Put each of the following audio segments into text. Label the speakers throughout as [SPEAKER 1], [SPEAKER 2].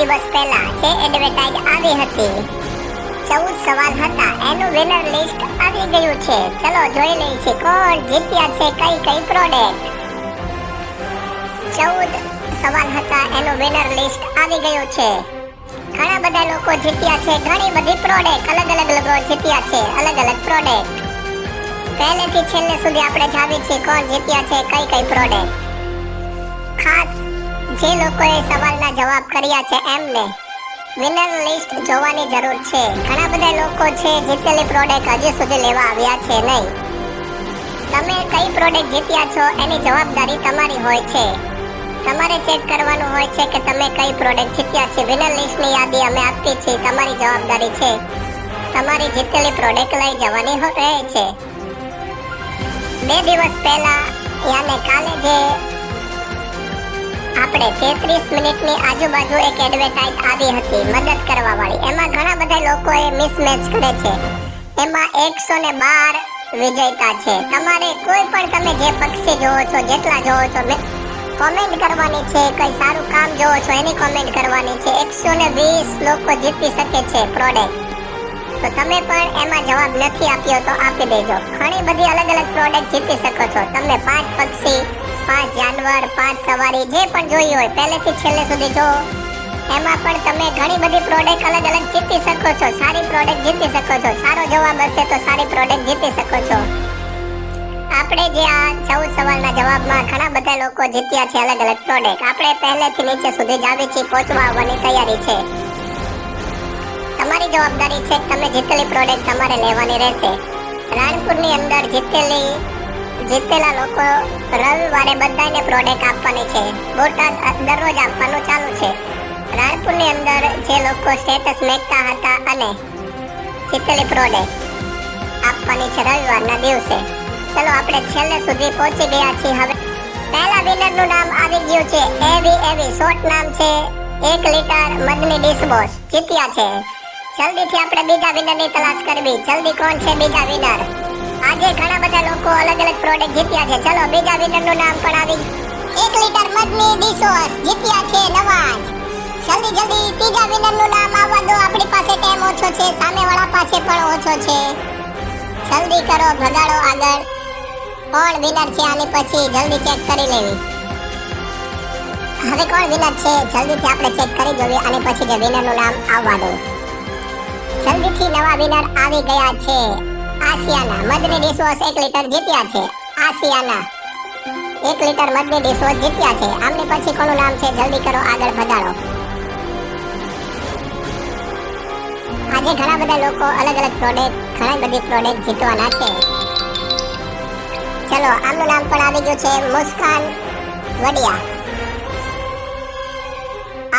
[SPEAKER 1] દિવસ પહેલા જે એડવર્ટાઇઝ આવી હતી 14 સવાલ હતા એનું વિનર લિસ્ટ આવી ગયું છે. ચલો જોઈ લઈએ છે કોણ જીત્યા છે કઈ પ્રોડક્ટ. 14 સવાલ હતા એનું વિનર લિસ્ટ આવી ગયું છે. ઘણા બધા લોકો જીત્યા છે, ઘણી બધી પ્રોડક્ટ અલગ લોકો જીત્યા છે, અલગ પ્રોડક્ટ. પહેલેથી છેલ્લે સુધી આપણે જાવી છે કોણ જીત્યા છે કઈ પ્રોડક્ટ. ખાસ જે લોકોએ સવાલના જવાબ કર્યા છે એમને વિનર લિસ્ટ જોવાની જરૂર છે. ઘણા બધા લોકો છે જીતેલી પ્રોડક્ટ હજી સુધી લેવા આવ્યા છે નહીં. તમે કઈ પ્રોડક્ટ જીત્યા છો એની જવાબદારી તમારી હોય છે. તમારે ચેક કરવાનું હોય છે કે તમે કઈ પ્રોડક્ટ જીત્યા છે. વિનર લિસ્ટની યાદી અમે આપી છે, તમારી જવાબદારી છે તમારી જીતેલી પ્રોડક્ટ લઈ જવાની રહે છે. 2 દિવસ પહેલા યાને કાલે જે આપણે 33 મિનિટની આજુબાજુ એક એડવર્ટાઇઝ આવી હતી મદદ કરવા વાળી. એમાં ઘણા બધા લોકોએ મિસમેચ કરે છે. એમાં 112 વિજેતા છે. તમારે કોઈ પણ તમે જે પક્ષી જોવો છો, જેટલા જોવો છો, કોમેન્ટ કરવાની છે. કઈ સારું કામ જોવો છો એની કોમેન્ટ કરવાની છે. 120 લોકો જીતી શકે છે પ્રોડક્ટ. તો તમે પણ એમાં જવાબ નથી આપ્યો તો આપી દેજો. ઘણી બધી અલગ પ્રોડક્ટ જીતી શકો છો. તમે 5 પક્ષી, 5 જાનવર, 5 સવારી જે પણ જોઈ હોય પહેલેથી છેલ્લે સુધી જો. એમાં પણ તમે ઘણી બધી પ્રોડક્ટ અલગ જીતી શકો છો. સારી પ્રોડક્ટ જીતી શકો છો. સારો જવાબ હશે તો સારી પ્રોડક્ટ જીતી શકો છો. આપણે જે આ 14 સવાલના જવાબમાં ઘણા બધા લોકો જીત્યા છે અલગ પ્રોડક્ટ. આપણે પહેલેથી નીચે સુધી જ આવી છીએ, પહોંચવા આવવાની તૈયારી છે. તમારી જવાબદારી છે તમે જીતેલી પ્રોડક્ટ તમારે લેવાની રહેશે. રાણપુરની અંદર જીતેલા લોકો રવિવારે બધાને પ્રોડક્ટ આપવાની છે. બોટાદ દરરોજ આપવાનું ચાલુ છે. રાણપુરની અંદર જે લોકો સ્ટેટસ મેકતા હતા અને જીતેલી પ્રોડક્ટ આપવાની છે રવિવારના દિવસે. ચલો આપણે છેલ્લે સુધી પહોંચી ગયા છીએ. હવે પહેલા વિનરનું નામ આવી ગયું છે. એવી શોર્ટ નામ છે 1 લીટર મધની ડિશવોશ જીત્યા છે. જલ્દીથી આપણે બીજા વિનરની તલાશ કરવી. જલ્દી કોણ છે બીજા વિનર. આજે ઘણા બધા લોકો અલગ પ્રોડક્ટ જીત્યા છે. ચલો બીજા વિનરનું નામ પણ આવી 1 લીટર મધની ડિશવોશ જીત્યા છે નવા જ. જલ્દી ત્રીજા વિનરનું નામ આવવા દો. આપણી પાસે ટાઈમ ઓછો છે, સામેવાળા પાસે પણ ઓછો છે. જલ્દી કરો, ભગાડો આગળ. કોણ વિનર છે આની પછી જલ્દી ચેક કરી લેવી. હવે કોણ વિનર છે જલ્દીથી આપણે ચેક કરી જોઈએ અને પછી જે વિનરનું નામ આવવા દો. જલ્દીથી નવા વિનર આવી ગયા છે. આસિયાના મધની ડિશવોશ 1 લીટર જીત્યા છે. આસિયાના 1 લીટર મધની ડિશવોશ જીત્યા છે. આમની પછી કોનું નામ છે જલ્દી કરો, આગળ ભગાડો. આજે ઘણા બધા લોકો અલગ પ્રોડક્ટ, ઘણી બધી પ્રોડક્ટ જીતવાના છે. ચલો આમનું નામ પણ આવી ગયું છે મુસ્કાન વડિયા.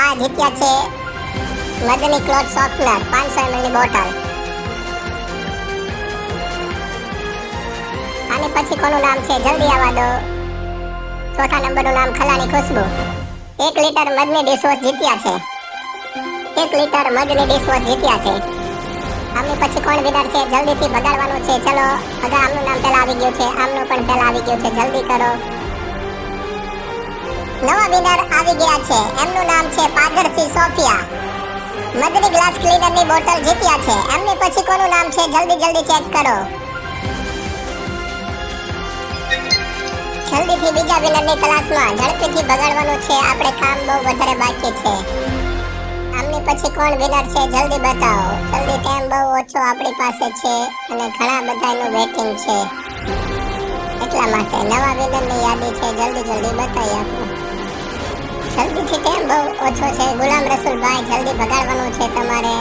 [SPEAKER 1] આ જીત્યા છે મધની ક્લોથ સોફ્ટનર 500 ml ની બોટલ. આની પછી કોનું નામ છે જલ્દી આવવા દો. ચોથા નંબરનું નામ ખલાની ખુશ્બુ 1 લીટર મધની ડિશવોશ જીત્યા છે. 1 લીટર મધની ડિશવોશ જીત્યા છે. આમની પછી કોણ વિનર છે જલ્દીથી ભગાડવાનું છે. ચલો બધા આમનું નામ પહેલા આવી ગયું છે, આમનું પણ પહેલા આવી ગયું છે. જલ્દી કરો. નવા વિનર આવી ગયા છે. એમનું નામ છે પાદરસી સોફિયા. મધની ગ્લાસ ક્લીનરની બોટલ જીત્યા છે. એમની પછી કોનું નામ છે જલ્દી ચેક કરો. જલ્દીથી બીજા વિનરની તલાશમાં ઝડપીથી ભગાડવાનું છે. આપણે કામ બહુ વધારે બાકી છે. આમની પછી કોણ વિનર છે જલ્દી બતાવો. જલ્દી, ટાઈમ બહુ ઓછો આપણી પાસે છે અને ઘણા બધાનું વેટિંગ છે. એટલા માટે નવા વિનરની યાદી છે. જલ્દી બતાવી આપો. જલ્દીથી, ટાઈમ બહુ ઓછો છે. ગુલામ રસુલભાઈ જલ્દી ભગાડવાનું છે તમારે.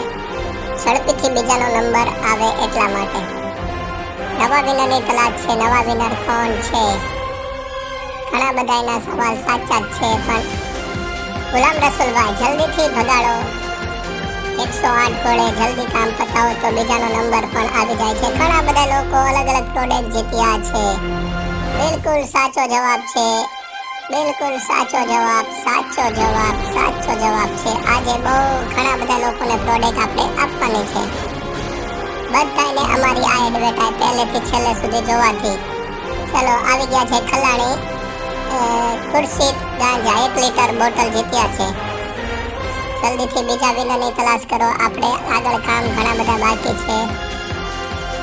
[SPEAKER 1] ઝડપીથી બીજાનો નંબર આવે એટલા માટે. નવા વિનરની તલાશ છે. નવા વિનર કોણ છે? ઘણા બધા એના સવાલ સાચા જ છે પણ ગુલામ રસુલભાઈ જલ્દીથી ભગાડો. 108 ગોળે જલ્દી કામ પતાવો તો બીજાનો નંબર પણ આવી જાય છે. ઘણા બધા લોકો અલગ પ્રોડક્ટ જીત્યા છે. બિલકુલ સાચો જવાબ છે. બિલકુલ સાચો જવાબ છે. આજે બહુ ઘણા બધા લોકોને પ્રોડક્ટ આપણે આપવાની છે. બધાને અમારી આ એડવર્ટાઇઝ પહેલેથી છેલ્લે સુધી જોવાથી. ચલો આવી ગયા છે ખલાણી ખુરશીદ ગાંજા 1 લીટર બોટલ જીત્યા છે. જલ્દીથી બીજા વિનરની તલાશ કરો. આપણે આગળ કામ ઘણા બધા બાકી છે.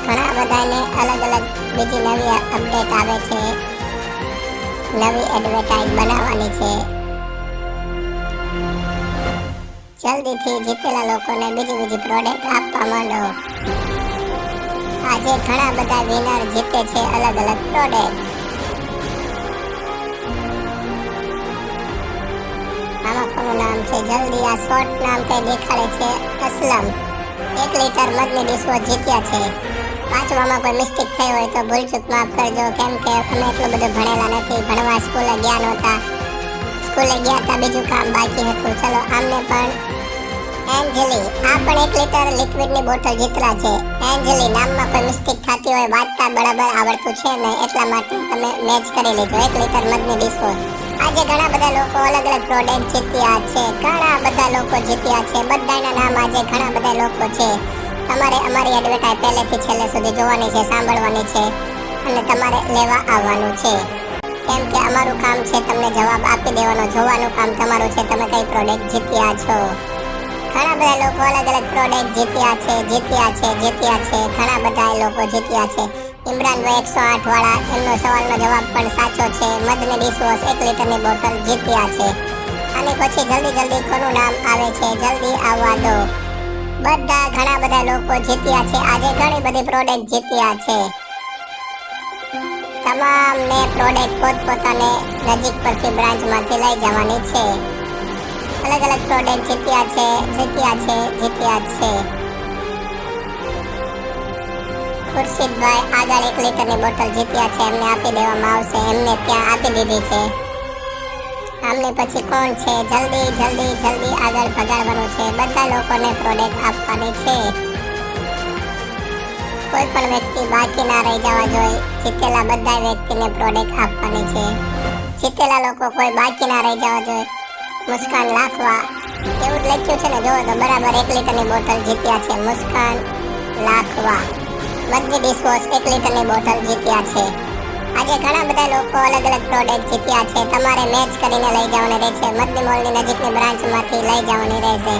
[SPEAKER 1] ઘણા બધાને અલગ અલગ બીજી નવી અપડેટ આવે છે, નવી એડવર્ટાઇઝ બનાવવાની છે. જલ્દીથી જીતેલા લોકોને બીજી પ્રોડક્ટ આપવા માંડો. આજે ઘણા બધા વિનર જીતે છે અલગ અલગ પ્રોડક્ટ. આમાં કોનું નામ છે? જલ્દી આ શોર્ટ નામ કઈ દેખાડે છે. અસલમ 1 લીટર મધની ડિશવોશ જીત્યા છે. વાંચવામાં કોઈ મિસ્ટેક થઈ હોય તો ભૂલચૂક માફ કરજો, કેમ કે અમે એટલું બધું ભણેલા નથી. ભણવા સ્કૂલે ગયા નહોતા. સ્કૂલે ગયા હતા, બીજું કામ બાકી હતું. ચલો આમને પણ એન્જલી આ પણ 1 લીટર લિક્વિડની બોટલ જીતલા છે. એન્જલી નામમાં કોઈ મિસ્ટેક થતી હોય, વાંચતા બરાબર આવડતું છે ને એટલા માટે તમે મેચ કરી લીધો. 1 લીટર મધની ડિશવોશ. આજે ઘણા બધા લોકો અલગ અલગ પ્રોડક્ટ જીત્યા છે. ઘણા બધા લોકો જીત્યા છે. બધાના નામ આજે ઘણા બધા લોકો છે. તમારે અમારી એડવર્ટાઇઝ પહેલેથી છેલ્લે સુધી જોવાની છે, સાંભળવાની છે અને તમારે લેવા આવવાનું છે. કેમ કે અમારું કામ છે તમને જવાબ આપી દેવાનો. જોવાનું કામ તમારું છે તમે કઈ પ્રોડક્ટ જીત્યા છો. ઘણા બધા લોકો અલગ અલગ પ્રોડક્ટ જીત્યા છે. ઘણા બધા લોકો જીત્યા છે. ઇમરાનભાઈ 108 વાળા, એમનો સવાલનો જવાબ પણ સાચો છે. મધની ડિશવોશ 1 લીટરની બોટલ જીત્યા છે. અને પછી જલ્દી કોનું નામ આવે છે જલ્દી આવવા દો. બધા ઘણા બધા લોકો જીત્યા છે. આજે ઘણી બધી પ્રોડક્ટ જીત્યા છે. તમામને પ્રોડક્ટ પોતપોતાને નજીક પરથી બ્રાન્ચમાંથી લઈ જવાની છે. અલગ અલગ પ્રોડક્ટ જીત્યા છે. ખુરશીદભાઈ આગળ 1 લીટરની બોટલ જીત્યા છે. એમને આપી દેવામાં આવશે. એમને ત્યાં આપી દીધી છે. આમને પછી કોણ છે? જલ્દી આગળ ભગાડવાનું છે. બધા લોકોને પ્રોડક્ટ આપવાની છે. કોઈ પણ વ્યક્તિ બાકી ના રહી જવા જોઈએ. જીતેલા બધા વ્યક્તિને પ્રોડક્ટ આપવાની છે. જીતેલા લોકો કોઈ બાકી ના રહી જવા જોઈએ. મુસ્કાન લાખવા એવું જ લખ્યું છે ને, જોવો તો બરાબર 1 લીટરની બોટલ જીત્યા છે. મુસ્કાન લાખવા મધની ડિશવોશ 1 લીટરની બોટલ જીત્યા છે. આજે ઘણા બધા લોકો અલગ અલગ પ્રોડક્ટ જીત્યા છે. તમારે મેચ કરીને લઈ જવાની રહેશે. મધની મોલની નજીકની બ્રાન્ચમાંથી લઈ જવાની રહેશે.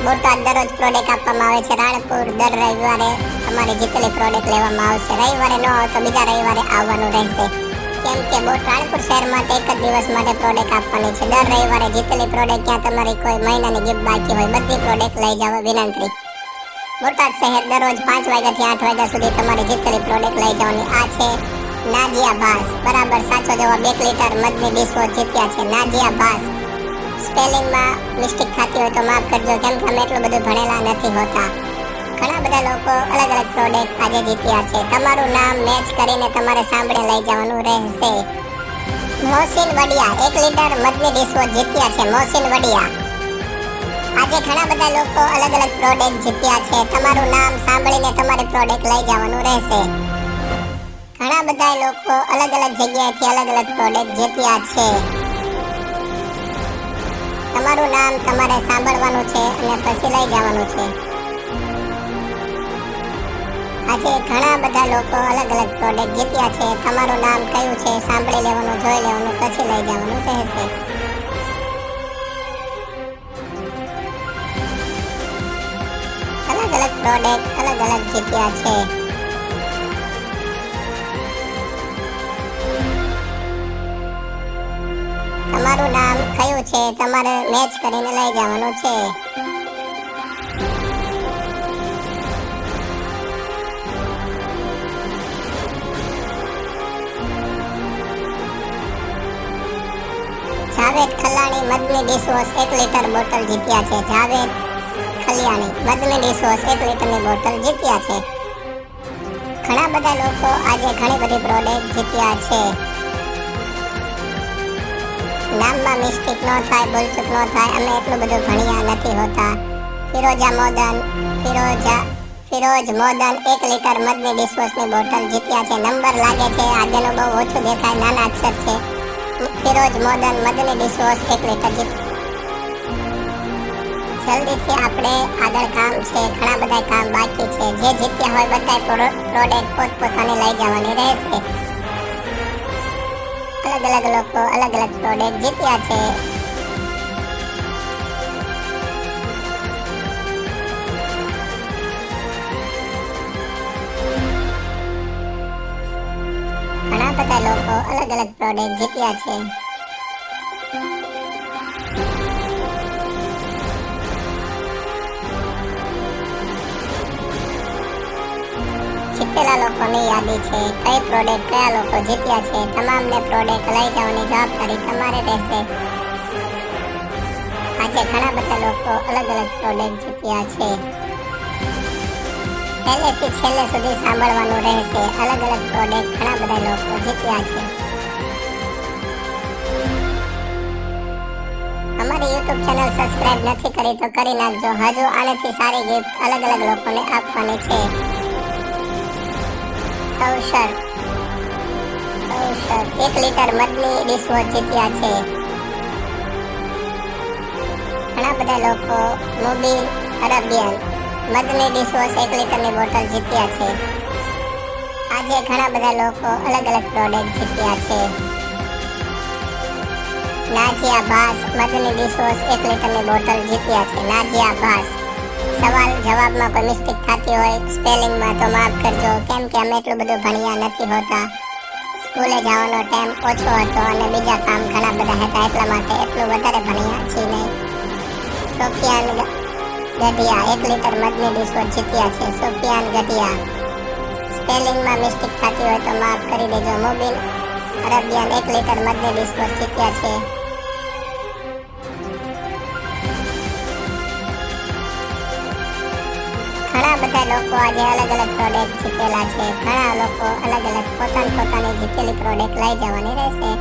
[SPEAKER 1] બોટાદ દરરોજ પ્રોડક્ટ આપવામાં આવે છે. રાણપુર દર રવિવારે તમારી જીતેલી પ્રોડક્ટ લેવામાં આવશે. રવિવારે ન આવે તો બીજા રવિવારે આવવાનું રહેશે. કેમ કે રાણપુર શહેર માટે 1 જ દિવસ માટે પ્રોડક્ટ આપવાની છે. દર રવિવારે જીતેલી પ્રોડક્ટ ક્યાં તમારી કોઈ મહિનાની ગિફ્ટ બાકી હોય બધી પ્રોડક્ટ લઈ જવા વિનંતી. બોટાદ શહેર દરરોજ 5 વાગ્યાથી 8 વાગ્યા સુધી તમારી જીતેલી પ્રોડક્ટ લઈ જવાની. આ છે નાજિયા ભાસ. બરાબર સાચો જવાબ. 1 લીટર મધની ડિશવોશ જીત્યા છે. નાજિયા ભાસ. સ્પેલિંગમાં મિસ્ટેક થતી હોય તો માફ કરજો, કેમ કે અમે એટલું બધું ભણેલા નથી હોતા. ઘણા બધા લોકો અલગ અલગ પ્રોડક્ટ આજે જીત્યા છે. તમારું નામ મેચ કરીને તમારે સાંભળે લઈ જવાનું રહેશે. મોહસિન વડિયા 1 લીટર મધની ડિશવોશ જીત્યા છે. મોહસિન વડિયા આજે ઘણા બધા લોકો અલગ અલગ પ્રોડક્ટ જીત્યા છે. તમારું નામ સાંભળીને તમારે પ્રોડક્ટ લઈ જવાનું રહેશે. ઘણા બધા લોકો અલગ અલગ જગ્યાએથી અલગ અલગ પ્રોડક્ટ જીત્યા છે. તમારું નામ તમારે સાંભળવાનું છે અને પછી લઈ જવાનું છે. આજે ઘણા બધા લોકો અલગ અલગ પ્રોડક્ટ જીત્યા છે. તમારું નામ કયું છે સાંભળી લેવાનું, જોઈ લેવાનું, પછી લઈ જવાનું રહેશે. અલગ અલગ પ્રોડક્ટ અલગ અલગ જીત્યા છે. તમારું નામ કયું છે તમારે મેચ કરીને લઈ જવાનું છે. જાવેદ ખલાણી મધની ડિશવોશ 1 લીટર બોટલ જીત્યા છે. જાવેદ ખલિયાણી મધની ડિશવોશ 1 લીટરની બોટલ જીત્યા છે. ઘણા બધા લોકો આજે ઘણી બધી પ્રોડક્ટ જીત્યા છે. નામમાં મિસ્ટેક ન થાય, ભૂલચૂક ન થાય. અમે એટલું બધું ભણ્યા નથી હોતા. ફિરોજ મોદન 1 લીટર મધની ડિશવોશની બોટલ જીત્યા છે. નંબર લાગે છે આજેનો બહુ ઓછું દેખાય, નાના અક્ષર છે. ફિરોજ મોદન મધની ડિશવોશ 1 લીટર જલ્દીથી આપણે આગળ કામ છે. ઘણા બધા કામ બાકી છે. જે જીત્યા હોય બધા પ્રોડક્ટ પોતપોતાને લઈ જવાની રહેશે. અલગ અલગ લોકો અલગ અલગ પ્રોડક્ટ જીત્યા છે. અલગ અલગ પ્રોડક્ટ જીત્યા છે. જીતેલા લોકોની યાદી છે. કઈ પ્રોડક્ટ કયા લોકો જીત્યા છે. તમામને પ્રોડક્ટ લઈ જવાની જવાબદારી તમારે રહેશે. આજે ઘણા બધા લોકો અલગ અલગ પ્રોડક્ટ જીત્યા છે. પહેલેથી છેલ્લે સુધી સાંભળવાનું રહેશે. અલગ અલગ પ્રોડક્ટ ઘણા બધા લોકો જીત્યા છે. અમારી YouTube ચેનલ સબસ્ક્રાઇબ નથી કરી તો કરી નાખજો. હજુ આનાથી સારી ગિફ્ટ અલગ અલગ લોકોને આપવાની છે. કૌશર 1 લીટર મધની ડિશવોશ જીત્યા છે. ઘણા બધા લોકો મોબિલ અરેબિયન મધની ડિશવોશ 1 લીટરની બોટલ જીત્યા છે. આજે ઘણા બધા લોકો અલગ અલગ પ્રોડક્ટ જીત્યા છે. નાજિયા ભાસ મધની ડિશવોશ 1 લીટરની બોટલ જીત્યા છે. નાજિયા ભાસ. સવાલ જવાબમાં કોઈ મિસ્ટેક થતી હોય સ્પેલિંગમાં તો માફ કરજો, કેમ કે અમે એટલું બધું ભણ્યા નથી હોતા. સ્કૂલે જવાનો ટાઈમ ઓછો હતો અને બીજા કામ ઘણા બધા હતા, એટલા માટે એટલું વધારે ભણ્યા છીએ નહીં. સોફિયાન ગઢિયા 1 લીટર મધની ડિશવોશ જીત્યા છે. સોફિયાન ગઢિયા. સ્પેલિંગમાં મિસ્ટેક થતી હોય તો માફ કરી દેજો. મોબિલ અરેબિયન 1 લીટર મધની ડિશવોશ જીત્યા છે. ઘણા બધા લોકો આજે અલગ અલગ પ્રોડક્ટ જીતેલા છે. ઘણા લોકો અલગ અલગ પોતાની જીતેલી પ્રોડક્ટ લઈ જવાની રહેશે.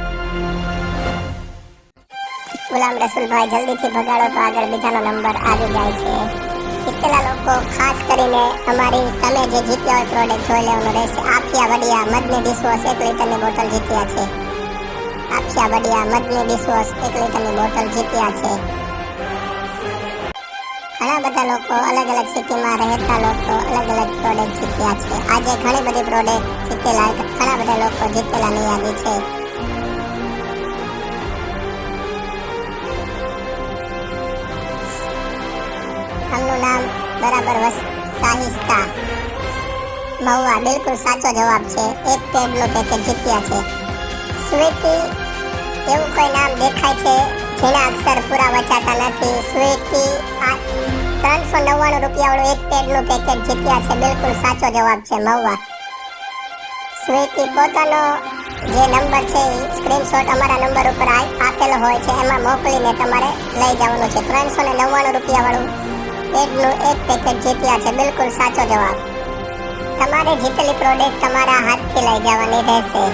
[SPEAKER 1] ગુલામ રસુલભાઈ જલ્દીથી ભગાડો તો આગળ બીજાનો નંબર આવી જાય છે. જીતેલા લોકો ખાસ કરીને અમારી તમે જે જીત્યા હોય પ્રોડક્ટ જોઈ લેવાનું રહેશે. આફિયા વડિયા મધની ડિશવોશ 1 લીટરની બોટલ જીત્યા છે. આફિયા વડિયા મધની ડિશવોશ 1 લીટરની બોટલ જીત્યા છે. ઘણા બધા લોકો અલગ અલગ સિટીમાં રહેતા લોકો અલગ અલગ પ્રોડક્ટ જીત્યા છે. આજે ઘણી બધી પ્રોડક્ટ જીતેલા ઘણા બધા લોકો જીતેલાની યાદી છે. આમનું નામ બરાબર શાહિસ્તા મહુવા. બિલકુલ સાચો જવાબ છે. 1 પેડનું પેકેટ જીત્યા છે. સ્વીટી એવું કોઈ નામ દેખાય છે જેના અક્ષર પૂરા વચાતા નથી. સ્વીટી 399 રૂપિયાવાળું 1 પેડનું પેકેટ જીત્યા છે. બિલકુલ સાચો જવાબ છે મહુવા. સ્વીટી પોતાનો જે નંબર છે સ્ક્રીનશોટ અમારા નંબર ઉપર આપેલો હોય છે એમાં મોકલીને તમારે લઈ જવાનું છે. 399 રૂપિયાવાળું પેડનું 1 પેકેટ જીત્યા છે. બિલકુલ સાચો જવાબ. તમારે જીતેલી પ્રોડક્ટ તમારા હાથથી લઈ જવાની રહેશે.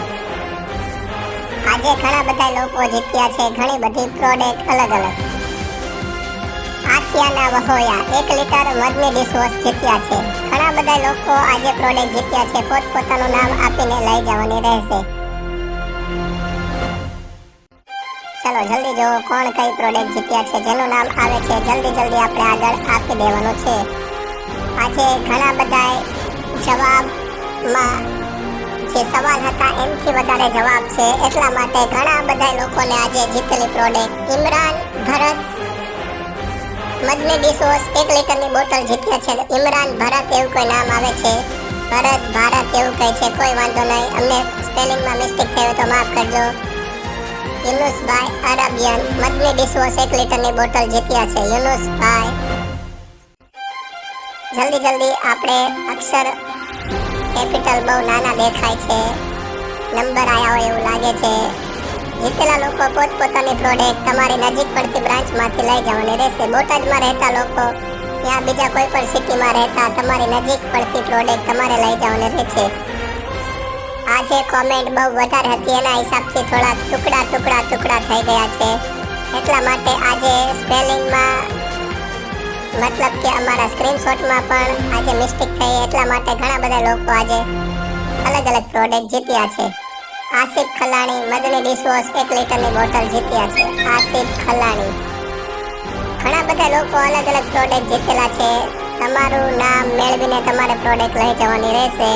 [SPEAKER 1] આજે ઘણા બધા લોકો જીત્યા છે ઘણી બધી પ્રોડક્ટ અલગ અલગ. આસિયાના વહોયા 1 લીટર મધની ડિશવોશ જીત્યા છે. ઘણા બધા લોકો આજે પ્રોડક્ટ જીત્યા છે. પોતપોતાનું નામ આપીને લઈ જવાની રહેશે. ચલો જલ્દી જો કોણ કઈ પ્રોડક્ટ જીત્યા છે. જેનું નામ આવે છે જલ્દી આપણે આગળ આપી દેવાનું છે. આજે ઘણા બધા જવાબમાં જે સવાલ હતા એમથી વધારે જવાબ છે, એટલા માટે ઘણા બધા લોકોને આજે જીતેલી પ્રોડક્ટ ઇમરાન ભરત મધની ડિશવોશ 1 લીટરની બોટલ જીત્યા છે. ઇમરાન ભરત એવું કોઈ નામ આવે છે. ભરત ભારત એવું કહે છે. કોઈ વાંધો નહીં, અમને સ્પેલિંગમાં મિસ્ટેક થઈ હોય તો માફ કરજો. યુનુસભાઈ અરેબિયન મધની ડિશવોશ 1 લીટરની બોટલ જીત્યા છે. યુનુસભાઈ જલ્દી આપણે અક્ષર કેપિટલ બહુ નાના દેખાય છે, નંબર આયા હોય એવું લાગે છે. જીતેલા લોકો પોતપોતાની પ્રોડક્ટ તમારી નજીક પડતી બ્રાન્ચમાંથી લઈ જવાની રહેશે. બોટાદમાં રહેતા લોકો ત્યાં બીજા કોઈ પણ સિટીમાં રહેતા તમારી નજીક પડતી પ્રોડક્ટ તમારે લઈ જવાની રહેશે. આજે કોમેન્ટ બહુ વધારે હતી એના હિસાબથી થોડા ટુકડા થઈ ગયા છે. એટલા માટે આજે સ્પેલિંગમાં મતલબ કે અમારા સ્ક્રીનશોટમાં પણ આજે મિસ્ટેક થઈ, એટલા માટે ઘણા બધા લોકો આજે અલગ અલગ પ્રોડક્ટ જીત્યા છે. આસિફ ખલાણી મધની ડિશવોશ 1 લીટરની બોટલ જીત્યા છે. આસિફ ખલાણી. ઘણા બધા લોકો અલગ અલગ પ્રોડક્ટ જીતેલા છે. તમારું નામ મેળવીને તમારે પ્રોડક્ટ લઈ જવાની રહેશે.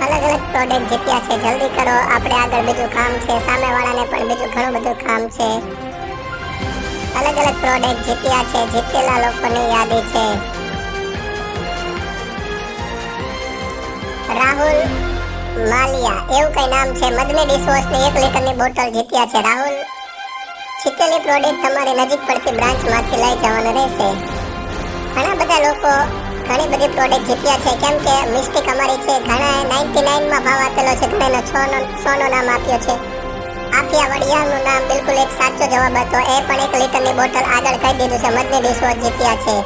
[SPEAKER 1] અલગ અલગ પ્રોડક્ટ જીત્યા છે. જલ્દી કરો, આપણે આગળ બીજું કામ છે. સામેવાળાને પણ બીજું ઘણું બધું કામ છે. અલગ અલગ પ્રોડક્ટ જીત્યા છે. જીતેલા લોકોની યાદી છે. રાહુલ માલિયા એવું કઈ નામ છે. મદની ડિશવોશની 1 લીટરની બોટલ જીત્યા છે રાહુલ. જીતેલી પ્રોડક્ટ તમારી નજીક પડતી બ્રાન્ચમાંથી લઈ જવાનું રહેશે. ઘણા બધા લોકો ઘણી બધી પ્રોડક્ટ જીત્યા છે, કેમ કે મિસ્ટેક અમારી છે. ઘણા 99 માં ભાવ આપેલો છે, ઘણાનો 100 નો નામ આપ્યો છે. આફિયા વડિયાનું નામ બિલકુલ એક સાચો જવાબ હતો. એ પણ 1 લીટરની બોટલ આગળ કહી દીધું છે. મદની ડિશવોશ જીત્યા છે.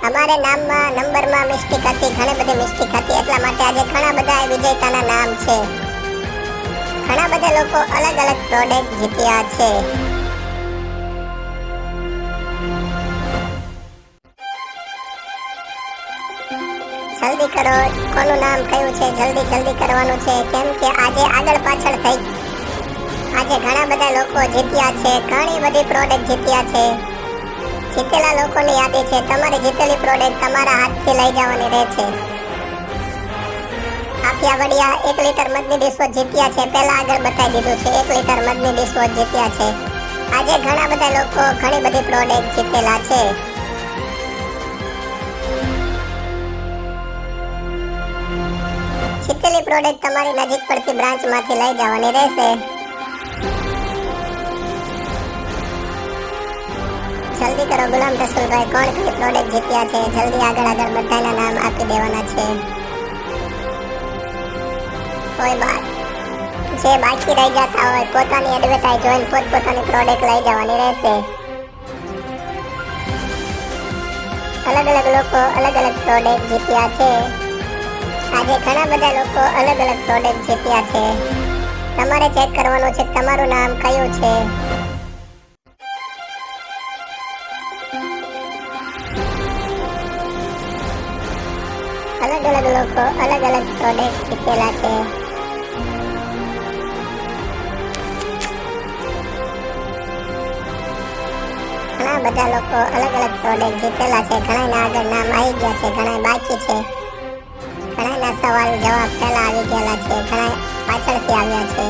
[SPEAKER 1] અમારે નામમાં નંબરમાં મિસ્ટેક હતી, ઘણી બધી મિસ્ટેક હતી, એટલા માટે આજે ઘણા બધા વિજેતાના નામ છે. ઘણા બધા લોકો અલગ અલગ પ્રોડક્ટ જીત્યા છે. જલ્દી કરો, કોનું નામ કયું છે જલ્દી કરવાનું છે, કેમ કે આજે આગળ પાછળ થઈ. આજે ઘણા બધા લોકો જીત્યા છે, ઘણી બધી પ્રોડક્ટ જીત્યા છે. જીતેલા લોકોની યાદી છે. તમારી જીતેલી પ્રોડક્ટ તમારા હાથથી લઈ જવાની રહેશે. આફિયા વડિયા 1 લીટર મદની ડિશવોશ જીત્યા છે. પહેલા આગળ બતાવી દીધું છે. 1 લીટર મદની ડિશવોશ જીત્યા છે. આજે ઘણા બધા લોકો ઘણી બધી પ્રોડક્ટ જીતેલા છે. જીતેલી પ્રોડક્ટ તમારી નજીક પડતી બ્રાન્ચમાંથી લઈ જવાની રહેશે. જલ્દી કરો ગુલામ રસુલભાઈ, કોણ કઈ પ્રોડક્ટ જીત્યા છે. જલ્દી આગળ બધાના નામ આપી દેવાના છે. કોઈ જે બાકી રહી જતા હોય પોતાની એડવર્ટાઇઝ જોઈને પોતપોતાની પ્રોડક્ટ લઈ જવાની રહેશે. અલગ અલગ લોકો અલગ અલગ પ્રોડક્ટ જીત્યા છે. આજે ઘણા બધા લોકો અલગ અલગ પ્રોડક્ટ જીત્યા છે. તમારે ચેક કરવાનું છે તમારું નામ કયું છે. અલગ અલગ લોકો અલગ અલગ પ્રોડક્ટ જીતેલા છે. ઘણા બધા લોકો અલગ અલગ પ્રોડક્ટ જીતેલા છે. ઘણાના આગળ નામ આવી ગયા છે, ઘણા બાકી છે. ઘણાના સવાલ જવાબ પહેલા આવી ગયેલા છે, ઘણા પાછળથી આવ્યા છે.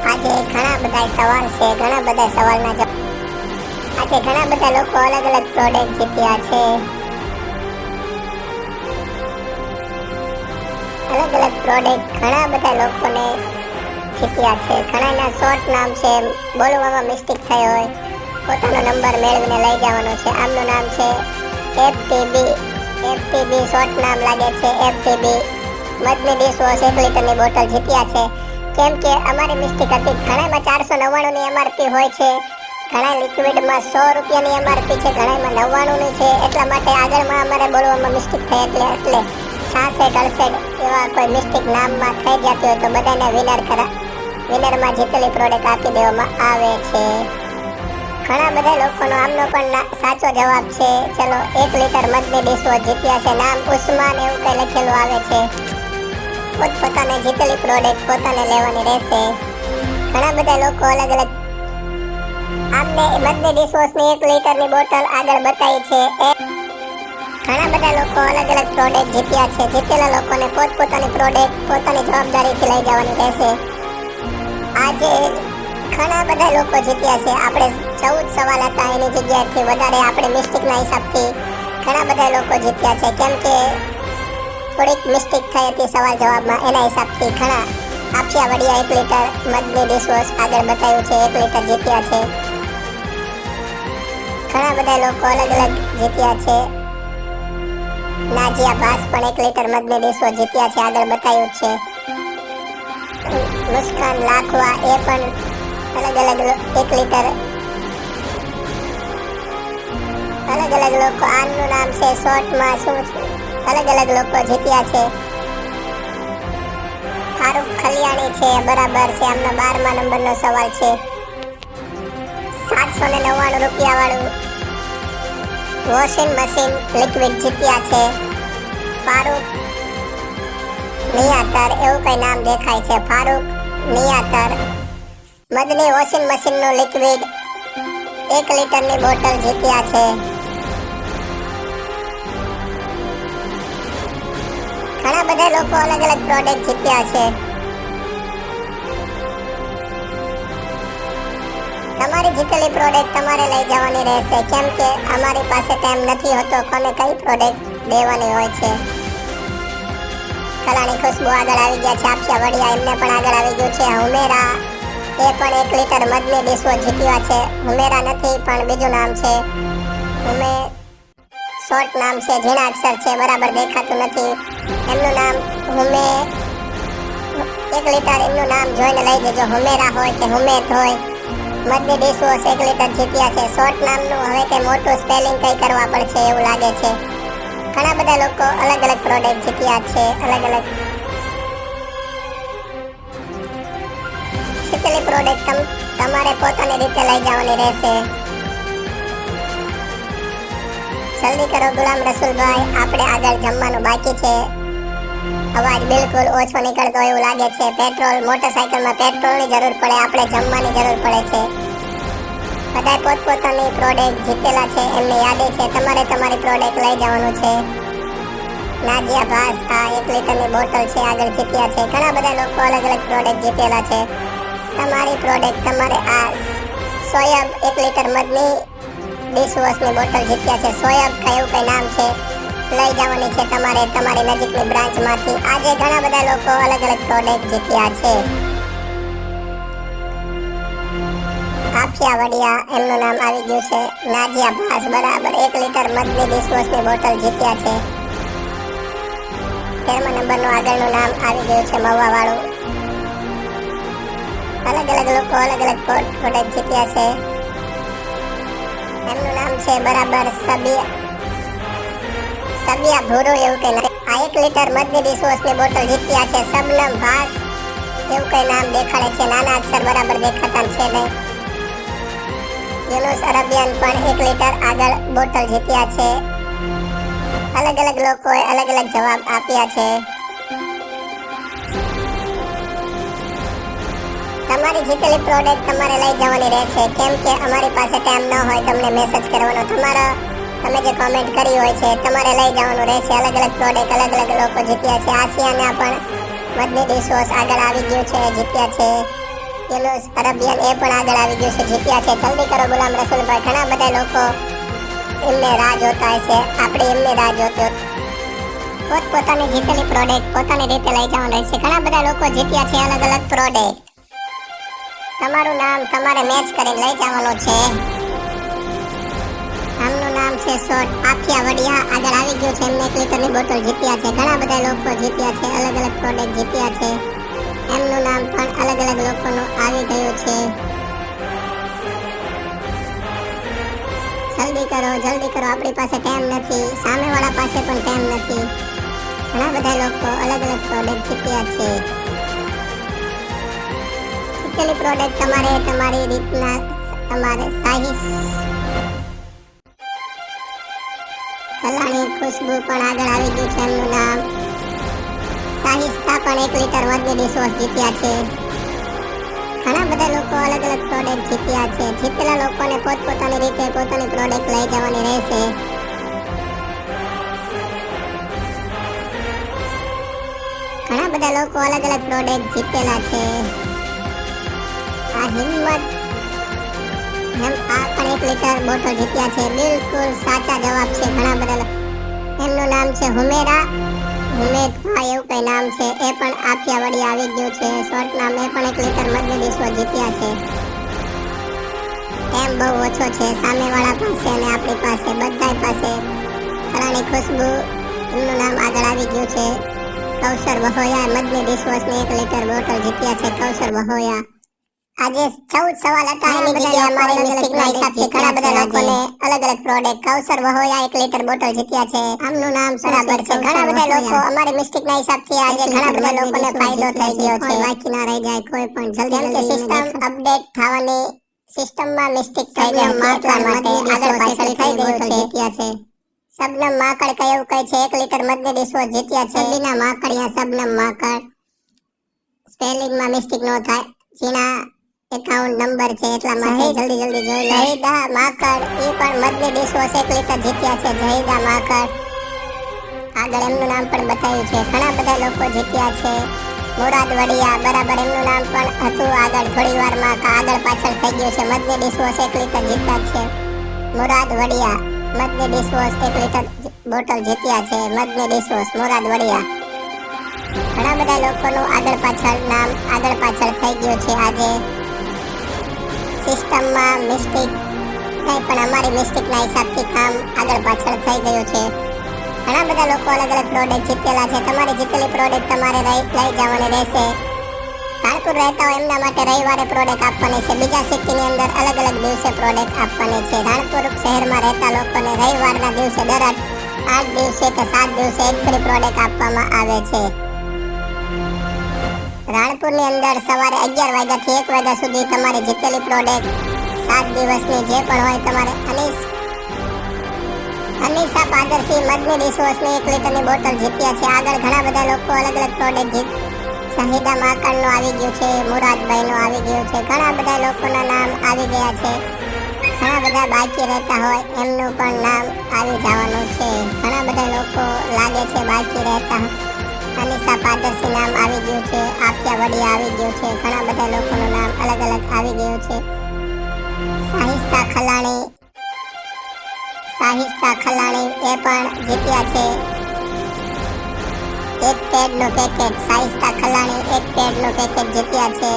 [SPEAKER 1] આજે ઘણા બધા સવાલ છે, ઘણા બધા સવાલના જવાબ. આજે ઘણા બધા લોકો અલગ અલગ પ્રોડક્ટ જીત્યા છે. અલગ અલગ પ્રોડક્ટ ઘણા બધા લોકોને જીત્યા છે. ઘણાના શોર્ટ નામ છે, બોલવામાં મિસ્ટેક થઈ હોય પોતાનો નંબર મેળવીને લઈ જવાનો છે. આમનું નામ છે FTB શોર્ટ નામ લાગે છે. FTB મદની ડિશવોશ 1 લીટરની બોટલ જીત્યા છે. કેમ કે અમારી મિસ્ટેક હતી. ઘણામાં 499 ની MRP હોય છે, ઘણા લિક્વિડમાં 100 રૂપિયાની MRP છે, ઘણામાં 99 ની છે. એટલા માટે આગળમાં અમારે બોલવામાં મિસ્ટેક થઈ, એટલે 66 એવા કોઈ મિસ્ટેક નામમાં થઈ જતી હોય તો બધાને વિનરમાં જીતેલી પ્રોડક્ટ આપી દેવામાં આવે છે. ઘણા બધા લોકોનો આમનો પણ સાચો જવાબ છે. ચલો 1 લીટર મદની ડિશવોશ જીત્યા છે. નામ ઉસ્માન એવું કઈ લખેલું આવે છે. પોતાને જીતેલી પ્રોડક્ટ પોતાને લેવાની રહેશે. ઘણા બધા લોકો અલગ અલગ આમને મદની ડિશવોશની 1 લીટરની બોટલ આગળ બતાવી છે. ઘણા બધા લોકો અલગ અલગ પ્રોડક્ટ જીત્યા છે. જીતેલા લોકોને પોતાની પ્રોડક્ટ પોતાની જવાબદારીથી લઈ જવાની રહેશે. આજે ઘણા બધા લોકો જીત્યા છે. આપણે 14 સવાલ હતા, એની જગ્યાએથી વધારે આપણે મિસ્ટેકના હિસાબથી ઘણા બધા લોકો જીત્યા છે. કેમ કે થોડીક મિસ્ટેક થઈ હતી સવાલ જવાબમાં, એના હિસાબથી ઘણા. આફિયા વડિયા 1 લીટર મદની ડિશવોશ આગળ બતાવ્યું છે, 1 લીટર જીત્યા છે. ઘણા બધા લોકો અલગ અલગ જીત્યા છે. નાજિયા ભાસ પણ 1 લીટર મદની ડિશવોશ જીત્યા છે, આગળ બતાવ્યું છે. મુસ્કાન લાખવા એ પણ અલગ અલગ 1 લીટર. અલગ અલગ લોકો આનું નામ છે શોર્ટમાં શું છે, અલગ અલગ લોકો જીત્યા છે. ફારૂક ખલિયાણી છે, બરાબર છે. આમનો 12મા નંબરનો સવાલ છે. 799 રૂપિયા વાળું વોશિંગ મશીન લિક્વિડ જીત્યા છે. ફારૂક નિયાતર એવું કઈ નામ દેખાય છે. ફારૂક નિયાતર મદની વોશિંગ મશીનનું લિક્વિડ 1 લીટરની બોટલ જીત્યા છે. ઘણા બધા લોકો અલગ અલગ પ્રોડક્ટ જીત્યા છે. તમારી જીતેલી પ્રોડક્ટ તમારે લઈ જવાની રહેશે, કેમ કે અમારી પાસે ટાઈમ નથી હોતો કોને કઈ પ્રોડક્ટ દેવાની હોય છે. કલાણી ખુશ્બુ આગળ આવી ગયા છે. આફિયા વડિયા એમને પણ આગળ આવી ગયું છે. હુમેરા એ પણ 1 લીટર મધની ડીશવોશ જીત્યા છે. હુમેરા નથી પણ બીજું નામ છે. શોર્ટ નામ છે, ઝીણા અક્ષર છે, બરાબર દેખાતું નથી. એમનું નામ 1 લીટર એમનું નામ જોઈને લઈ જજો. હુમેરા હોય કે હુમેત હોય, મધની ડીશવોશ 1 લીટર જીત્યા છે. શોર્ટ નામનું હવે કઈ મોટું સ્પેલિંગ કઈ કરવા પડશે એવું લાગે છે. ઘણા બધા લોકો અલગ અલગ પ્રોડક્ટ જીત્યા છે. અલગ અલગ જીતેલી પ્રોડક્ટ તમારે પોતાની રીતે લઈ જવાની રહેશે. જલ્દી કરો ગુલામ રસુલભાઈ, આપણે આગળ જમવાનું બાકી છે. અવાજ બિલકુલ ઓછો નીકળતો એવું લાગે છે. પેટ્રોલ, મોટરસાયકલમાં પેટ્રોલની જરૂર પડે, આપણે જમવાની જરૂર પડે છે. બધા પોતપોતાની પ્રોડક્ટ જીતેલા છે એમની યાદી છે. તમારે તમારી પ્રોડક્ટ લઈ જવાનું છે. નાજિયા ભાસ આ 1 લીટરની બોટલ છે, આગળ જીત્યા છે. ઘણા બધા લોકો અલગ અલગ પ્રોડક્ટ જીતેલા છે. તમારી પ્રોડક્ટ તમારે આ સોયબ 1 લીટર મધની ડિશવોશની બોટલ જીત્યા છે. સોયબ કયું કઈ નામ છે, લઈ જવાની છે તમારે તમારી નજીકની બ્રાન્ચમાંથી. આજે ઘણા બધા લોકો અલગ અલગ પ્રોડક્ટ જીત્યા છે. આફિયા વડિયા એમનું નામ આવી ગયું છે. નાજિયા ભાસ બરાબર 1 લીટર મધની ડિશવોશની બોટલ જીત્યા છે. 13મા નંબરનું આગળનું નામ આવી ગયું છે મહુવા વાળું. અલગ અલગ લોકો અલગ અલગ પ્રોડક્ટ જીત્યા છે. એમનું નામ છે બરાબર સબિયા ભૂરું એવું કઈ નામ. આ 1 લીટર મધની ડિશવોશની બોટલ જીત્યા છે. શબનમ ભાસ એવું કઈ નામ દેખાડે છે. નાના અક્ષર બરાબર દેખાતા છે નહીં. યુનુસ અરબિયન પણ 1 લીટર આગળ બોટલ જીત્યા છે. અલગ અલગ લોકોએ અલગ અલગ જવાબ આપ્યા છે. તમારી જીતેલી પ્રોડક્ટ તમારે લઈ જવાની રહેશે, કેમ કે અમારી પાસે ટાઈમ ન હોય તમને મેસેજ કરવાનો. તમે જે કોમેન્ટ કરી હોય છે તમારે લઈ જવાનું રહેશે. અલગ અલગ પ્રોડક્ટ અલગ અલગ લોકો જીત્યા છે. આસિયાના પણ મધની ડિશવોશ આગળ આવી ગયું છે, જીત્યા છે. યુનુસ અરબિયન એ પણ આગળ આવી ગયું છે, જીત્યા છે. જલ્દી કરો ગુલામ રસુલભાઈ, ઘણા બધા લોકો એમને રાહ જોતા હશે, આપણે એમની રાહ જોતો. પોતપોતાની જીતેલી પ્રોડક્ટ પોતાની રીતે લઈ જવાનું રહેશે. ઘણા બધા લોકો જીત્યા છે અલગ અલગ પ્રોડક્ટ. તમારું નામ તમારે મેચ કરીને લઈ જવાનું છે. આમનું નામ છે શોર્ટ. આફિયા વડિયા આગળ આવી ગયું છે, એમને 1 લીટરની બોટલ જીત્યા છે. ઘણા બધા લોકો જીત્યા છે, અલગ અલગ પ્રોડક્ટ જીત્યા છે. એમનું નામ પણ અલગ અલગ લોકોનું આવી ગયું છે. જલ્દી કરો આપણી પાસે ટાઈમ નથી, સામેવાળા પાસે પણ ટાઈમ નથી. ઘણા બધા લોકો અલગ અલગ પ્રોડક્ટ જીત્યા છે. જીતેલી પ્રોડક્ટ તમારે તમારી રીતના તમારે કલાણી ખુશ્બુ પણ આગળ આવી ગયું છે. એમનું નામ સાહિસ્તા પણ 1 લીટર મધની ડિશવોશ જીત્યા છે. ઘણા બધા લોકો અલગ અલગ પ્રોડક્ટ જીત્યા છે. જીતેલા લોકોને પોતપોતાની રીતે પોતાની પ્રોડક્ટ લઈ જવાની રહેશે. ઘણા બધા લોકો અલગ અલગ પ્રોડક્ટ જીતેલા છે. આ હિંમત આ પણ 1 લીટર બોટલ જીત્યા છે. બિલકુલ સાચા જવાબ છે. ઘણા બધા એમનું નામ છે હુમેરા ભાઈ એવું કઈ નામ છે. એ પણ આફિયા વડી આવી ગયું છે. શોર્ટ નામ એ પણ 1 લીટર મધની ડિશવોશ જીત્યા છે. એમ બહુ ઓછો છે સામેવાળા પાસે અને આપણી પાસે બધાય પાસે. કલાણી ખુશ્બુ એમનું નામ આગળ આવી ગયું છે. કૌશર વહોયા મધની ડિશવોશની 1 લીટર બોટલ જીત્યા છે. કૌશર વહોયા. આજે 14 સવાલ હતા, એની જગ્યાએ અમારી મિસ્ટેકના હિસાબથી ઘણા બધા લોકોને અલગ અલગ પ્રોડક્ટ. કૌશર વહોયા 1 લીટર બોટલ જીત્યા છે. આમનું નામ બરાબર છે. ઘણા બધા લોકો અમારી મિસ્ટેકના હિસાબથી આજે ઘણા બધા લોકોને ફાયદો થઈ ગયો છે. બાકી ના રહી જાય કોઈ પણ જલ્દી કેમ કે સિસ્ટમ અપડેટ થવાની સિસ્ટમમાં મિસ્ટેક થઈ ગઈ એટલા માટે આગળ પાછળ થઈ ગયું છે. જીત્યા છે. શબનમ માકડ કયું કઈ છે 1 લીટર મધની ડિશવોશ જીત્યા છે. બીના માકડિયા શબનમ માકડ સ્પેલિંગમાં મિસ્ટેક ન થાય. જીના એકાઉન્ટ નંબર છે એટલા માટે જલ્દી જોઈ લો. જહીદા માકડ એ પણ મધની ડિશવોશ 1 લીટર જીત્યા છે. જહીદા માકડ આગળ એમનું નામ પણ બતાવ્યું છે. ઘણા બધા લોકો જીત્યા છે. મુરાદ વડિયા, બરાબર એમનું નામ પણ હતું. આગળ થોડી વારમાં આગળ પાછળ થઈ ગયું છે. મદની ડિશવોશ 1 લીટર જીત્યા છે Murad Vadiya. Madani dishwash 1 litre bottle જીત્યા છે મદની ડિશવોશ મુરાદ વડિયા. ઘણા બધા લોકોનું આગળ પાછળ નામ આગળ પાછળ થઈ ગયું છે. આજે સિસ્ટમમાં મિસ્ટેક નહીં, પણ અમારી મિસ્ટેકના હિસાબથી કામ આગળ પાછળ થઈ ગયું છે. ઘણા બધા લોકો અલગ અલગ પ્રોડક્ટ જીતેલા છે. તમારી જીતેલી પ્રોડક્ટ તમારે લઈ જવાની રહેશે. રાણપુર રહેતા હોય એમના માટે રવિવારે પ્રોડક્ટ આપવાની છે. બીજા સિટીની અંદર અલગ અલગ દિવસે પ્રોડક્ટ આપવાની છે. રાણપુર શહેરમાં રહેતા લોકોને રવિવારના દિવસે દર 8 દિવસે કે 7 દિવસે એક ફ્રી પ્રોડક્ટ આપવામાં આવે છે. રાણપુરની અંદર સવારે 11 વાગ્યાથી 1 વાગ્યા સુધી તમારી જીતેલી પ્રોડક્ટ 7 દિવસની જે પણ હોય તમારે અનીસા પાદરસિંહ મદની ડિશવોશની 1 લીટરની બોટલ જીત્યા છે. આગળ ઘણા બધા લોકો અલગ અલગ પ્રોડક્ટ શહીદા મહાકાળનું આવી ગયું છે, મુરાદભાઈનું આવી ગયું છે. ઘણા બધા લોકોના નામ આવી ગયા છે. ઘણા બધા બાકી રહેતા હોય એમનું પણ નામ આવી જવાનું છે. ઘણા બધા લોકો લાગે છે બાકી રહેતા. અનીસા પાદરસિંહ નામ આવી ગયું છે, આફિયા વડિયા આવી ગયું છે. ઘણા બધા લોકોનું નામ અલગ અલગ આવી ગયું છે. સાહિસ્તા ખલાણી એ પણ જીત્યા છે. એક પેડનું પેકેટ સાહિસ્તા ખલાણી 1 પેડનું પેકેટ જીત્યા છે.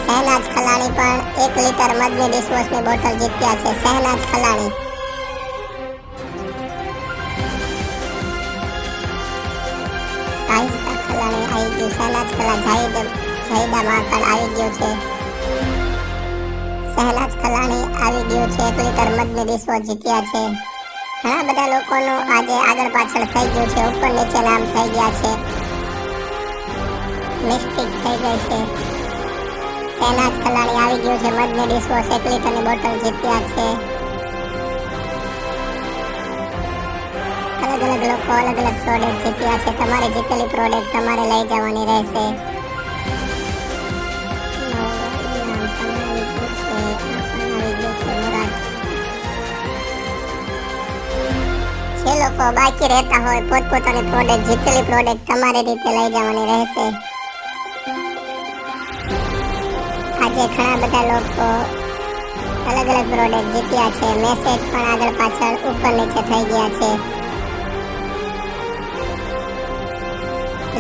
[SPEAKER 1] શહેનાજ ખલાણી પણ 1 લીટર મદની ડિશવોશની બોટલ જીત્યા છે. શહેનાજ ખલાણી સાહિસ્તા ખલાણી આવી ગયું. શહેનાજ ઝહીદા મહાકાળ આવી ગયું છે. શહેનાજ ખલાણી આવી ગયું છે. 1 લીટર મદની ડિશવોશ જીત્યા છે. ઘણા બધા લોકોનું આજે આગળ પાછળ થઈ ગયું છે. ઉપર નીચે નામ થઈ ગયા છે. મિસ્ટેક થઈ ગઈ છે. શહેનાજ ખલાણી આવી ગયું છે. મદની ડિશવોશ 1 લીટરની બોટલ જીત્યા છે. અલગ અલગ લોકો અલગ અલગ પ્રોડક્ટ જીત્યા છે. તમારે જીતેલી પ્રોડક્ટ તમારે લઈ જવાની રહેશે. જે લોકો બાકી રહેતા હોય પોતપોતાની પ્રોડક્ટ જીતેલી પ્રોડક્ટ તમારી રીતે લઈ જવાની રહેશે. આજે ઘણા બધા લોકો અલગ અલગ પ્રોડક્ટ જીત્યા છે. મેસેજ પણ આગળ પાછળ ઉપર નીચે થઈ ગયા છે.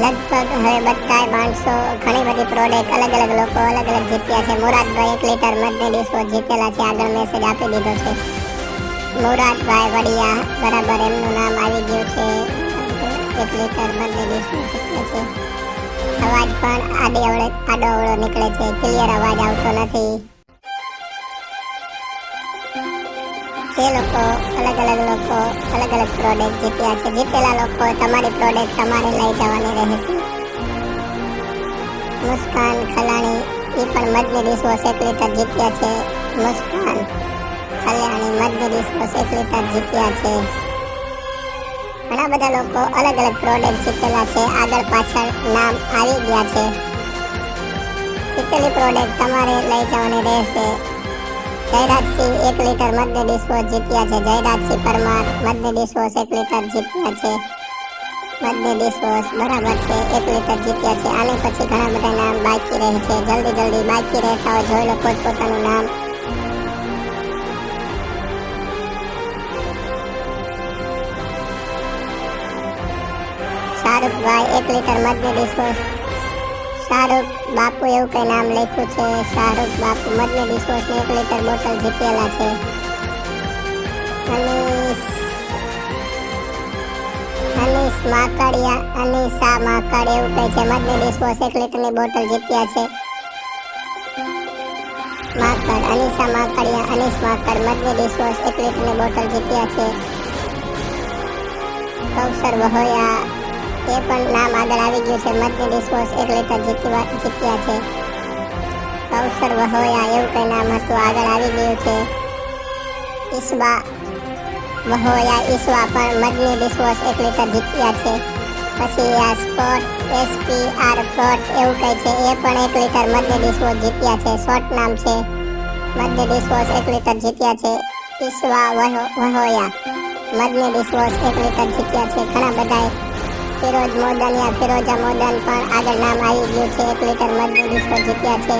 [SPEAKER 1] લગભગ હવે બધા માણસો ઘણી બધી પ્રોડક્ટ અલગ અલગ લોકો અલગ અલગ જીત્યા છે. મુરાદભાઈ 1 લીટર મદની ડિશવોશ જીતેલા છે. આગળ મેસેજ આપી દીધો છે. મુરાદભાઈ વડિયા, બરાબર એમનું નામ આવી ગયું છે. 1 લીટર મદની ડિશવોશ જીત્યા છે. અવાજ પણ આડો અવળો નીકળે છે. ક્લિયર અવાજ આવતો નથી. જે લોકો અલગ અલગ પ્રોડક્ટ જીત્યા છે. જીતેલા લોકો તમારી પ્રોડક્ટ તમારે લઈ જવાની રહેશે. મુસ્કાન ખલાણી એ પણ મદની ડિશવોશ 1 લીટર જીત્યા છે. મુસ્કાન ખલાણી મદની ડિશવોશ 1 લીટર જીત્યા છે. ઘણા બધા લોકો અલગ અલગ પ્રોડક્ટ જીતેલા છે. આગળ પાછળ નામ આવી ગયા છે. જીતેલી પ્રોડક્ટ તમારે લઈ જવાની રહેશે. જયરાજસિંહ 1 લીટર મદની ડિશવોશ જીત્યા છે. જયરાજસિંહ પરમાર મદની ડિશવોશ 1 લીટર જીત્યા છે. મદની ડિશવોશ બરાબર છે 1 લીટર જીત્યા છે. આની પછી ઘણા બધા નામ બાકી રહે છે. જલ્દી બાકી રહેતા હોય જોઈ લો પોતપોતાનું નામ. શાહરુખભાઈ 1 લીટર મદની ડિશવોશ. શાહરુખ બાપુ એવું કઈ નામ લખ્યું છે. શાહરુખ બાપુ મદની ડિશવોશની 1 લીટર બોટલ જીતેલા છે. અનીસા માકડ એવું કહે છે. મદની ડિશવોશ 1 લીટરની બોટલ જીત્યા છે. અનીસ માકડ મદની ડિશવોશ 1 લીટરની બોટલ જીત્યા છે. કૌશર વહોયા એ પણ નામ આગળ આવી ગયું છે. મદની ડિશવોશ 1 લીટર જીત્યા છે. કૌશર વહોયા એવું કઈ નામ હતું, આગળ આવી ગયું છે. ઈસબા વહોયા પણ મદની ડિશવોશ 1 લીટર જીત્યા છે. પછી આ સ્પોટ SPR પ્લોટ એવું કહે છે. એ પણ 1 લીટર મદની ડિશવોશ જીત્યા છે. શોર્ટ નામ છે. મદની ડિશવોશ 1 લીટર જીત્યા છે. ઈસવા વહોયા મધની ડિશવોશ 1 લીટર જીત્યા છે. ઘણા બધા ફિરોજ મોદન ફિરોજા મોદન પણ આગળ નામ આવી ગયું છે. 1 લીટર મધની ડિશવોશ જીત્યા છે.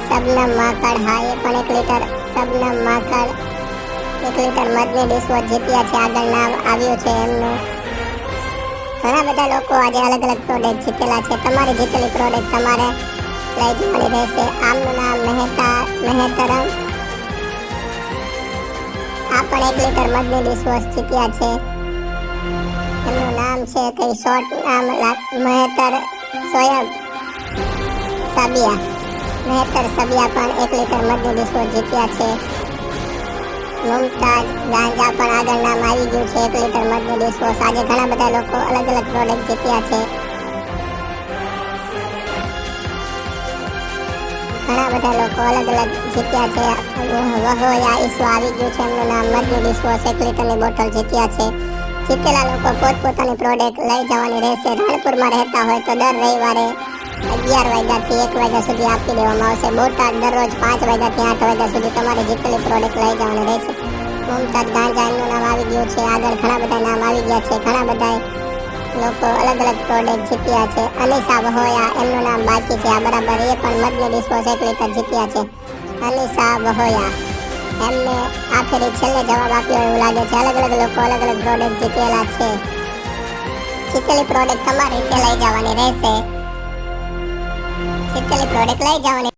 [SPEAKER 1] શબનમ માકડ, હા એ પણ 1 લીટર શબનમ માકડ 1 લીટર મધની ડિશવોશ જીત્યા છે. આગળ નામ આવ્યું છે એમનું. ઘણા બધા લોકો આજે અલગ અલગ પ્રોડક્ટ જીતેલા છે. તમારી જીતેલી પ્રોડક્ટ તમારે લઈ જવાની રહેશે. આમનું નામ મહેતરમ, આ પણ 1 લીટર મધની ડિશવોશ જીત્યા છે. એમનું નામ છે કઈ શોર્ટ નામ મહેતર સોયબ સાબિયા. મહેતર સબિયા પણ 1 લીટર મધની ડિશવોશ જીત્યા છે. મુમતાજ ગાંજા પણ આગળ નામ આવી ગયું છે. 1 લીટર મધની ડિશવોશ. આજે ઘણા બધા લોકો અલગ અલગ પ્રોડક્ટ જીત્યા છે. ઘણા બધા લોકો અલગ અલગ જીત્યા છે. વહોયા ઈસુ આવી ગયું છે એમનું નામ. મધની ડિશવોશ 1 લીટરની બોટલ જીત્યા છે. જીતેલા લોકો પોતપોતાની પ્રોડક્ટ લઈ જવાની રહેશે. રાણપુરમાં રહેતા હોય તો દર રવિવારે 11 વાગ્યાથી 1 વાગ્યા સુધી આપી દેવામાં આવશે. બોટાદ દરરોજ 5 વાગ્યાથી 8 વાગ્યા સુધી તમારી જીતેલી પ્રોડક્ટ લઈ જવાની રહેશે. મુમતાજ ગાંજા એમનું નામ આવી ગયું છે. આગળ ઘણા બધા નામ આવી ગયા છે. ઘણા બધા લોકો અલગ અલગ પ્રોડક્ટ જીત્યા છે. અનિશા વહોયા એમનું નામ બાકી છે. આ બરાબર, એ પણ મધની ડિશવોશ 1 લીટર જીત્યા છે. અનિશા વહોયા એમને આ ફેરી છેલ્લે જવાબ આપ્યો એવું લાગે છે. અલગ અલગ લોકો અલગ અલગ પ્રોડક્ટ જીતેલા છે. જીતેલી પ્રોડક્ટ તમારી રીતે લઈ જવાની રહેશે. જીતેલી પ્રોડક્ટ લઈ જવાની